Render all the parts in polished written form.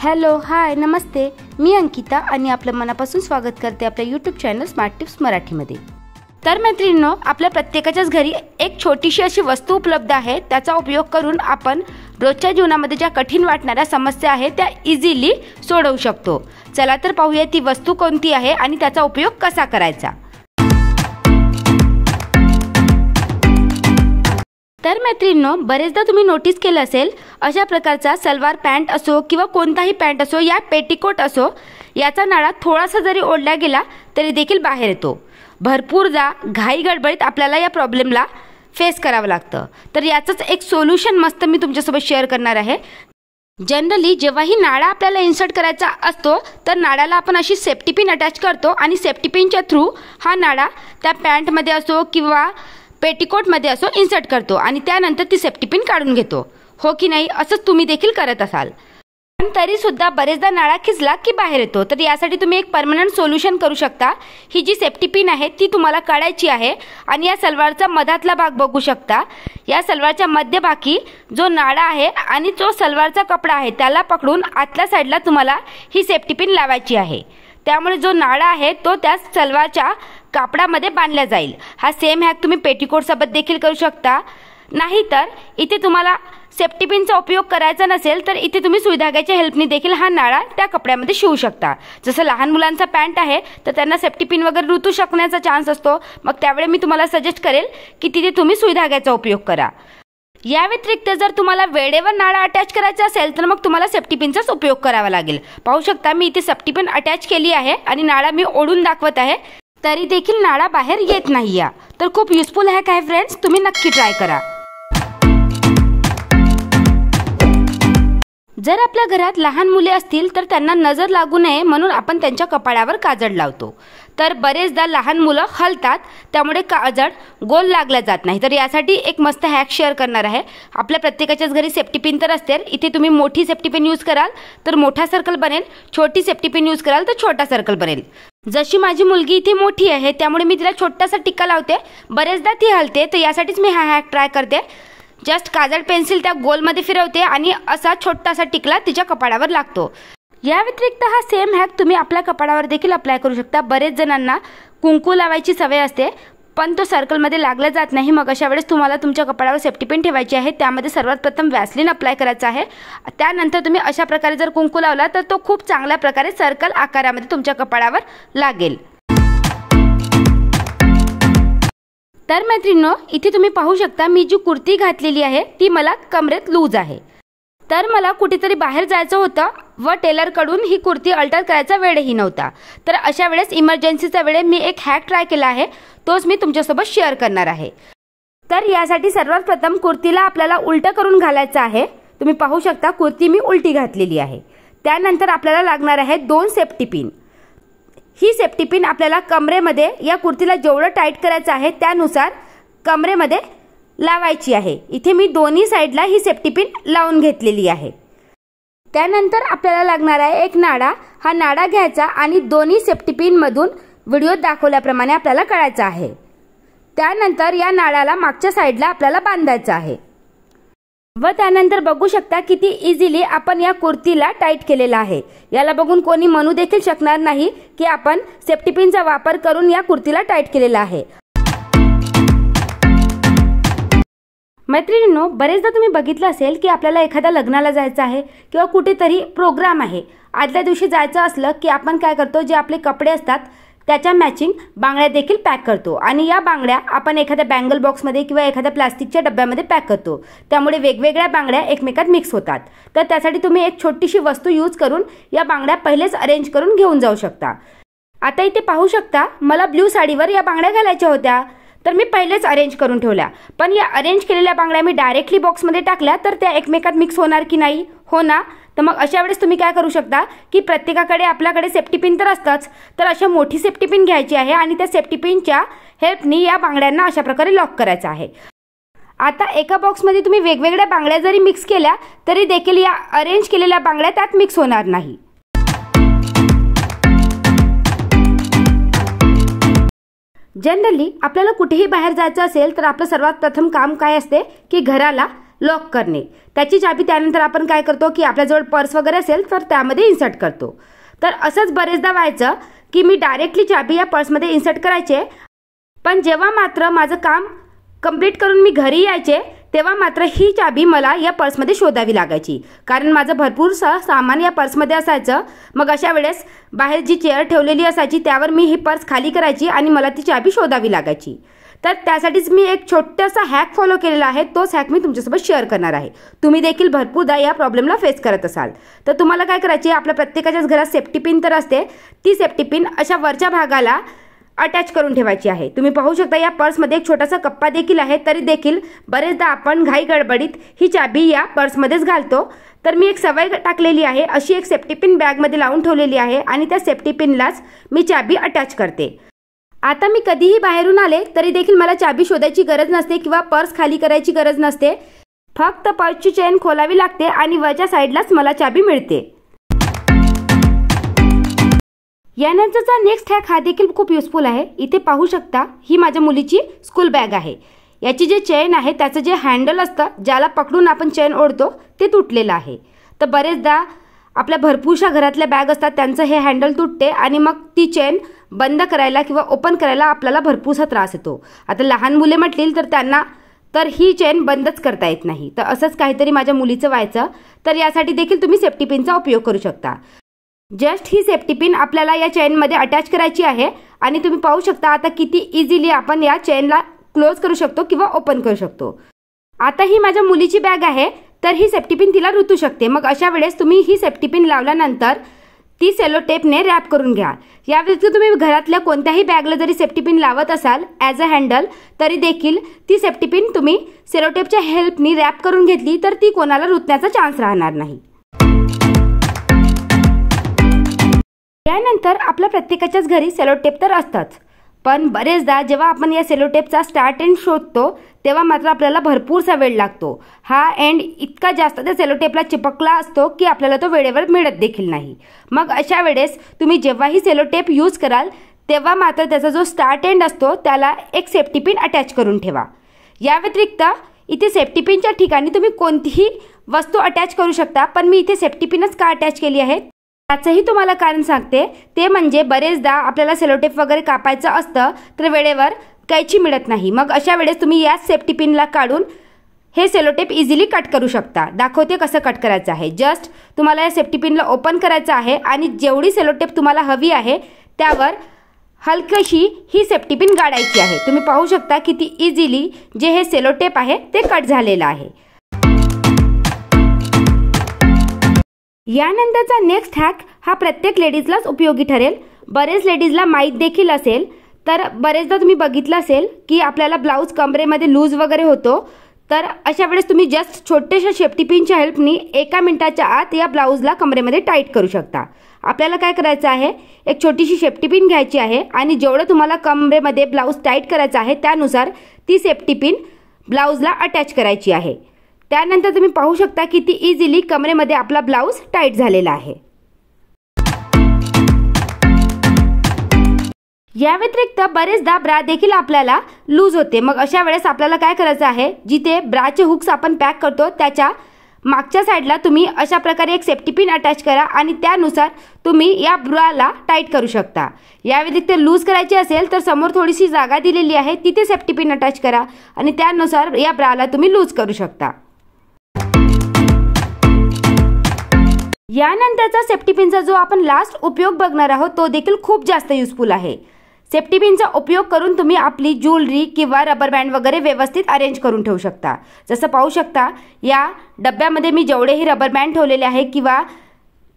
Hello hi नमस्ते, मी अंकिता आणि आपलं मनापासून स्वागत करते आपल्या यूट्यूब चॅनल स्मार्ट टिप्स मराठीमध्ये। तर मैत्रिणींनो, आपल्या प्रत्येकाच्याच घरी एक छोटीशी अशी वस्तू उपलब्ध आहे, त्याचा उपयोग करून आपण रोजच्या जीवनामध्ये ज्या कठीण वाटणाऱ्या समस्या आहेत त्या इझिली सोडवू शकतो। चला तर पाहूया ती वस्तू कोणती आहे आणि त्याचा उपयोग कसा करायचा। तर मैत्रिणींनो, बरेचदा तुम्ही नोटीस केलं असेल, अशा प्रकारचा सलवार पॅन्ट असो किंवा कोणताही पॅन्ट असो या पेटीकोट असो, याचा नाळा थोडासा जरी ओढला गेला तरी देखील बाहेर येतो। भरपूरदा घाई गडबडीत आपल्याला या प्रॉब्लेमला फेस करावं लागतं। तर याचंच एक सोल्युशन मस्त मी तुमच्यासोबत शेअर करणार आहे। जनरली जेव्हाही नाळा आपल्याला इन्सर्ट करायचा असतो तर नाळाला आपण अशी सेफ्टी पिन अटॅच करतो आणि सेफ्टी पिनच्या थ्रू हा नाळा त्या पॅन्टमध्ये असो किंवा पेटीकोटमध्ये असो इन्सर्ट करतो आणि त्यानंतर ती सेफ्टी पिन काढून घेतो, हो की नाही? असंच तुम्ही देखील करत असाल, पण तरी सुद्धा बरेचदा नाळा खिचला की बाहेर येतो। तर यासाठी तुम्ही एक परमनंट सोल्युशन करू शकता। ही जी सेफ्टी पिन आहे ती तुम्हाला काढायची आहे आणि या सलवारचा मधातला भाग बघू शकता। या सलवारच्या मध्यभागी जो नाळा आहे आणि जो सलवारचा कपडा आहे त्याला पकडून आतल्या साईडला तुम्हाला ही सेफ्टी पिन लावायची आहे। त्यामुळे जो नाळा आहे तो त्या सलवारच्या कापडामध्ये बांधला जाईल। हा सेम हॅक तुम्ही पेटीकोट सोबत देखील करू शकता। नाहीतर इथे तुम्हाला सेफ्टी पिनचा उपयोग करायचा नसेल तर इथे तुम्ही सुई धाग्याच्या हेल्पने देखील हा नाळा त्या कपड्यामध्ये शिवू शकता। जसं लहान मुलांचा पॅन्ट आहे तर त्यांना सेफ्टी पिन वगैरे रुतू शकण्याचा चान्स असतो, मग त्यावेळी मी तुम्हाला सजेस्ट करेल की तिथे तुम्ही सुई धाग्याचा उपयोग करा। या व्यतिरिक्त जर तुम्हाला वेळेवर नाळा अटॅच करायचा असेल तर मग तुम्हाला सेफ्टी पिनचाच उपयोग करावा लागेल। पाहू शकता मी इथे सेफ्टी पिन अटॅच केली आहे आणि नाळा मी ओढून दाखवत आहे, तरी देखील नाळा बाहेर येत नाही। तर खूप युजफुल हॅक आहे फ्रेंड्स, तुम्ही नक्की ट्राय करा। जर आपल्या घरात लहान मुले असतील तर त्यांना नजर लागू नये म्हणून आपण त्यांच्या कपाळावर काजळ लावतो। तर बरेचदा लहान मुलं हलतात त्यामुळे काजळ गोल लागला जात नाही। तर यासाठी एक मस्त हॅक शेअर करणार आहे। आपल्या प्रत्येकाच्याच घरी सेफ्टी पिन तर असते, इथे तुम्ही मोठी सेफ्टी पिन यूज कराल तर मोठा सर्कल बनेल, छोटी सेफ्टी पिन यूज कराल तर छोटा सर्कल बनेल। जशी माझी मुलगी इथे मोठी आहे त्यामुळे मी तिला छोटासा टिक्का लावते, बरेचदा ती हलते, तर यासाठीच मी हा हॅक ट्राय करते। जस्ट काजळ पेन्सिल त्या गोलमध्ये फिरवते आणि असा छोटासा टिकला तिच्या कपाळावर लागतो। या व्यतिरिक्त हा सेम हॅक तुम्ही आपल्या कपाळावर देखील अप्लाय करू शकता। बरेच जणांना कुंकू लावायची सवय असते पण तो सर्कलमध्ये लागला जात नाही, मग अशा वेळेस तुम्हाला तुमच्या कपाळावर सेफ्टी पिन ठेवायची आहे। त्यामध्ये सर्वात प्रथम वॅसलीन अप्लाय करायचं आहे, त्यानंतर तुम्ही अशा प्रकारे जर कुंकू लावला तर तो खूप चांगल्या प्रकारे सर्कल आकारामध्ये तुमच्या कपाळावर लागेल। तर मैत्रिणींनो, इथे तुम्ही पाहू शकता मी जी कुर्ती घातलेली आहे ती मला कमरेत लूज आहे। तर मला कुठेतरी बाहेर जायचं होतं व टेलरकडून ही कुर्ती अल्टर करायचा वेळही नव्हता। तर अशा वेळेस इमर्जन्सीचा वेळे मी एक हॅक ट्राय केला आहे, तोच मी तुमच्यासोबत शेअर करणार आहे। तर यासाठी सर्वात प्रथम कुर्तीला आपल्याला उलटं करून घालायचं आहे। तुम्ही पाहू शकता कुर्ती मी उलटी घातलेली आहे। त्यानंतर आपल्याला लागणार आहे 2 सेफ्टी पिन। ही सेफ्टी पिन आपल्याला कमरेमध्ये या कुर्तीला जेवढं टाईट करायचं आहे त्यानुसार कमरेमध्ये लावायची आहे। इथे मी दोन्ही साईडला ही सेफ्टी पिन लावून घेतलेली आहे। त्यानंतर आपल्याला लागणार आहे एक नाडा। हा नाडा घ्यायचा आणि दोन्ही सेफ्टी पिन मधून व्हिडिओत दाखवल्याप्रमाणे आपल्याला काढायचा आहे। त्यानंतर या नाडाला मागच्या साईडला आपल्याला बांधायचं आहे व त्यानंतर बघू शकता किती इझिली आपण या कुर्तीला टाईट केलेला आहे। याला बघून कोणी म्हणू देखील शकणार नाही की आपण सेफ्टी पिनचा वापर करून या कुर्तीला टाईट केलेला आहे। मैत्रिणींनो, बरेचदा तुम्ही बघितलं असेल की आपल्याला एखाद्या लग्नाला जायचं आहे किंवा कुठेतरी प्रोग्राम आहे, आदल्या दिवशी जायचं असलं की आपण काय करतो, जे आपले कपडे असतात त्याच्या मॅचिंग बांगड्या देखील पॅक करतो आणि या बांगड्या आपण एखाद्या बँगल बॉक्समध्ये किंवा एखाद्या प्लास्टिकच्या डब्यामध्ये पॅक करतो। त्यामुळे वेगवेगळ्या बांगड्या एकमेकात मिक्स होतात। तर त्यासाठी तुम्ही एक छोटीशी वस्तू यूज करून या बांगड्या पहिलेच अरेंज करून घेऊन जाऊ शकता। आता इथे पाहू शकता मला ब्ल्यू साडीवर या बांगड्या घालायच्या होत्या, तर मी पहिलेच अरेंज करून ठेवल्या, पण या अरेंज केलेल्या बांगड्या मी डायरेक्टली बॉक्समध्ये टाकल्या तर त्या एकमेकात मिक्स होणार की नाही, हो ना? तर मग अशा वेळेस तुम्ही काय करू शकता की प्रत्येकाकडे आपल्याकडे सेफ्टी पिन तर असताच, तर अशा मोठी सेफ्टी पिन घ्यायची आहे आणि त्या सेफ्टी पिनच्या हेल्पनी या बांगड्यांना अशा प्रकारे लॉक करायचं आहे। आता एका बॉक्समध्ये तुम्ही वेगवेगळ्या बांगड्या जरी मिक्स केल्या तरी देखील या अरेंज केलेल्या बांगड्या त्यात मिक्स होणार नाही। जनरली आपल्याला कुठेही बाहेर जायचं असेल तर आपलं सर्वात प्रथम काम काय असते की घराला लॉक करणे. त्याची चाबी त्यानंतर आपण काय करतो की आपल्याजवळ पर्स वगैरे असेल तर त्यामध्ये इन्सर्ट करतो. तर असंच बरेचदा व्हायचं की मी डायरेक्टली चाबी या पर्समध्ये इन्सर्ट करायचे, पण जेव्हा मात्र माझं काम कंप्लीट करून मी घरी यायचे तेव्हा मात्र ही चाबी मला या पर्समध्ये शोधावी लागायची, कारण माझं भरपूर सामान या पर्समध्ये असायचं. मग अशा वेळेस बाहेर जी चेअर ठेवलेली असायची त्यावर मी ही पर्स खाली करायची आणि मला ती चाबी शोधावी लागायची. तर त्यासाठीच मी एक छोटासा हॅक फॉलो केलेला आहे. तोच हॅक मी तुमच्यासोबत शेअर करणार आहे. तुम्ही देखील भरपूरदा या प्रॉब्लेमला फेस करत असाल तर तुम्हाला काय करायचे, आपल्या प्रत्येकाच्याच घरात सेफ्टी पिन तर असते, ती सेफ्टी पिन अशा वरच्या भागाला अटॅच करून ठेवायची आहे. तुम्ही पाहू शकता या पर्समध्ये एक छोटासा कप्पा देखील आहे, तरी देखील बरेचदा आपण घाई गडबडीत ही चाबी या पर्समध्येच घालतो. तर मी एक सवय टाकलेली आहे, अशी एक सेफ्टी पिन बॅगमध्ये लावून ठेवलेली आहे आणि त्या सेफ्टी पिनलाच मी चाबी अटॅच करते. आता मी कधीही बाहेरून आले तरी देखील मला चाबी शोधायची गरज नसते किंवा पर्स खाली करायची गरज नसते. फक्त पर्सची चेन खोलावी लागते आणि वरच्या साईडलाच मला चाबी मिळते. यानंतरचा नेक्स्ट हॅक हा देखील खूप युजफुल आहे. इथे पाहू शकता ही माझ्या मुलीची स्कूल बॅग आहे. याची जे चेन आहे त्याचं जे हँडल असतं ज्याला पकडून आपण चेन ओढतो ते तुटलेलं आहे. तर बरेचदा आपल्या भरपूरशा घरातल्या बॅग असतात त्यांचं हे हँडल तुटते आणि मग ती चेन बंद करायला किंवा ओपन करायला आपल्याला भरपूरसा त्रास येतो. आता लहान मुले म्हटतील तर त्यांना तर ही चेन बंदच करता येत नाही. तर असंच काहीतरी माझ्या मुलीचं व्हायचं. तर यासाठी देखील तुम्ही सेफ्टी पिनचा उपयोग करू शकता. जस्ट ही सेफ्टी पिन आपल्याला या चेनमध्ये अटॅच करायची आहे आणि तुम्ही पाहू शकता आता किती इझिली आपण या चेनला क्लोज करू शकतो किंवा ओपन करू शकतो. आता ही माझ्या मुलीची बॅग आहे तर ही सेफ्टी पिन तिला रुतू शकते. मग अशा वेळेस तुम्ही ही सेफ्टी पिन लावल्यानंतर ती सेलो टेपने रॅप करून घ्या. या व्यतिरिक्त तुम्ही घरातल्या कोणत्याही बॅगला जरी सेफ्टी पिन लावत असाल ॲज अ हँडल तरी देखील ती सेफ्टी पिन तुम्ही सेलो टेपच्या हेल्पनी रॅप करून घेतली तर ती कोणाला रुतण्याचा चान्स राहणार नाही. यानंतर आपल्या प्रत्येकाच्याच घरी सेलो टेप तर असतंच, पण बरेचदा जेव्हा आपण या सेलो टेपचा स्टार्ट एंड शोधतो तेव्हा मात्र आपल्याला भरपूरसा वेळ लागतो. हा एंड इतका जास्त त्या सेलो टेपला चिपकला असतो की आपल्याला तो वेळेवर मिळत देखील नाही. मग अशा वेळेस तुम्ही जेव्हाही सेलो टेप यूज कराल तेव्हा मात्र त्याचा जो स्टार्ट एंड असतो त्याला एक सेफ्टी पिन अटॅच करून ठेवा. या व्यतिरिक्त इथे सेफ्टी पिनच्या ठिकाणी तुम्ही कोणतीही वस्तू अटॅच करू शकता, पण मी इथे सेफ्टी पिनच का अटॅच केली आहे त्याचंही तुम्हाला कारण सांगते. ते म्हणजे बरेचदा आपल्याला सेलोटेप वगैरे कापायचं असतं तर वेळेवर कैची मिळत नाही. मग अशा वेळेस तुम्ही याच सेफ्टी पिनला काढून हे सेलोटेप इझिली कट करू शकता. दाखवते कसं कट करायचं आहे. जस्ट तुम्हाला या सेफ्टी पिनला ओपन करायचं आहे आणि जेवढी सेलोटेप तुम्हाला हवी आहे त्यावर हलकीशी ही सेफ्टी पिन गाडायची आहे. तुम्ही पाहू शकता किती इझिली जे हे सेलोटेप आहे ते कट झालेलं आहे. यानंतरचा नेक्स्ट हॅक हा प्रत्येक लेडीजलाच उपयोगी ठरेल. बरेच लेडीजला माहीत देखील असेल. तर बरेचदा तुम्ही बघितलं असेल की आपल्याला ब्लाऊज कमरेमध्ये लूज वगैरे होतो. तर अशा वेळेस तुम्ही जस्ट छोट्याशा सेफ्टी पिनच्या हेल्पनी 1 मिनिटाच्या आत या ब्लाऊजला कमरेमध्ये टाईट करू शकता. आपल्याला काय करायचं आहे, एक छोटीशी सेफ्टी पिन घ्यायची आहे आणि जेवढं तुम्हाला कमरेमध्ये ब्लाऊज टाईट करायचं आहे त्यानुसार ती सेफ्टी पिन ब्लाऊजला अटॅच करायची आहे. त्यानंतर तुम्ही पाहू शकता किती इझिली कमरेमध्ये आपला ब्लाऊज टाईट झालेला आहे. या व्यतिरिक्त बरेचदा ब्रा देखील आपल्याला लूज होते. मग अशा वेळेस आपल्याला काय करायचं आहे, जिथे ब्राचे हुक्स आपण पॅक करतो त्याच्या मागच्या साईडला तुम्ही अशा प्रकारे एक सेफ्टी पिन अटॅच करा आणि त्यानुसार तुम्ही या ब्राला टाईट करू शकता. या व्यतिरिक्त लूज करायची असेल तर समोर थोडीशी जागा दिलेली आहे तिथे सेफ्टी पिन अटॅच करा आणि त्यानुसार या ब्राला तुम्ही लूज करू शकता. यानंतरचा सेफ्टी पिनचा जो आपण लास्ट उपयोग बघणार आहोत तो देखील खूप जास्त युजफुल आहे. सेफ्टी पिनचा उपयोग करून तुम्ही आपली ज्वेलरी किंवा रबर बँड वगैरे व्यवस्थित अरेंज करून ठेवू शकता. जसं पाहू शकता या डब्यामध्ये मी जेवढेही रबर बँड ठेवलेले आहे किंवा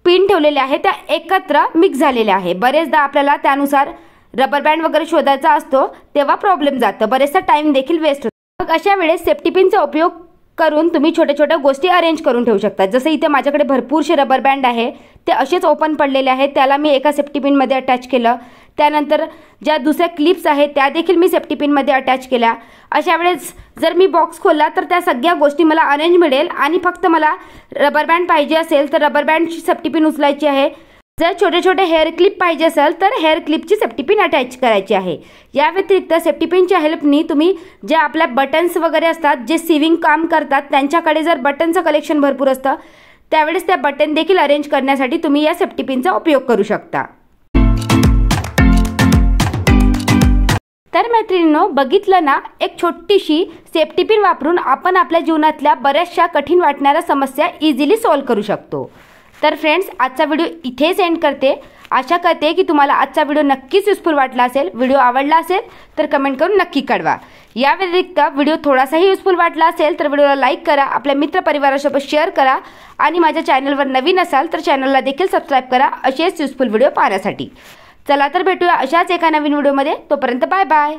पिन ठेवलेले आहे त्या एकत्र मिक्स झालेले आहे. बरेचदा आपल्याला त्यानुसार रबर बँड वगैरे शोधायचा असतो तेव्हा प्रॉब्लेम जातं, बरेचसा टाइम देखील वेस्ट होतो. मग अशा वेळेस सेफ्टी पिनचा उपयोग करून तुम्ही छोट्या छोट्या गोष्टी अरेंज करून ठेवू शकता. जसं इथे माझ्याकडे भरपूरसे रबर बँड आहे ते असेच ओपन पडलेले आहेत, त्याला मी एका सेफ्टी पिनमध्ये अटॅच केलं. त्यानंतर ज्या दुसऱ्या क्लिप्स आहेत त्या देखील मी सेफ्टी पिनमध्ये अटॅच केल्या. अशा वेळेस जर मी बॉक्स खोलला तर त्या सगळ्या गोष्टी मला अरेंज मिळेल आणि फक्त मला रबर बँड पाहिजे असेल तर रबर बँडची सेफ्टी पिन उचलायची आहे. जर छोटे छोटे हेअर क्लिप पाहिजे असेल तर हेअर क्लिपची सेफ्टी पिन अटॅच करायची आहे। या व्यतिरिक्त सेफ्टी पिनच्या हेल्पनी तुम्ही जे आपल्या बटन्स वगैरे असतात, जे सिविंग काम करतात, त्यांच्याकडे जर बटनचं कलेक्शन भरपूर असतं त्यावेळेस त्या बटन देखील अरेंज करण्यासाठी तुम्ही या सेफ्टी पिनचा उपयोग करू शकता। तर मैत्रिणींनो, बघितलं ना, एक छोटीशी सेफ्टी पिन वापरून आपण आपल्या जीवनातल्या बऱ्याचशा कठीण वाटणाऱ्या समस्या इझिली सॉल्व्ह करू शकतो। तर फ्रेंड्स, आजचा व्हिडिओ इथेच एंड करते। आशा करते की तुम्हाला आजचा व्हिडिओ नक्कीच युजफुल वाटला असेल। व्हिडिओ आवडला असेल तर कमेंट करून नक्की कळवा। या व्यतिरिक्त व्हिडिओ थोडासाही युजफुल वाटला असेल तर व्हिडिओला लाईक करा, आपल्या मित्रपरिवारासोबत शेअर करा आणि माझ्या चॅनलवर नवीन असाल तर चॅनलला देखील सबस्क्राईब करा असेच युजफुल व्हिडिओ पाहण्यासाठी। चला तर भेटूया अशाच एका नवीन व्हिडिओमध्ये। तोपर्यंत बाय बाय।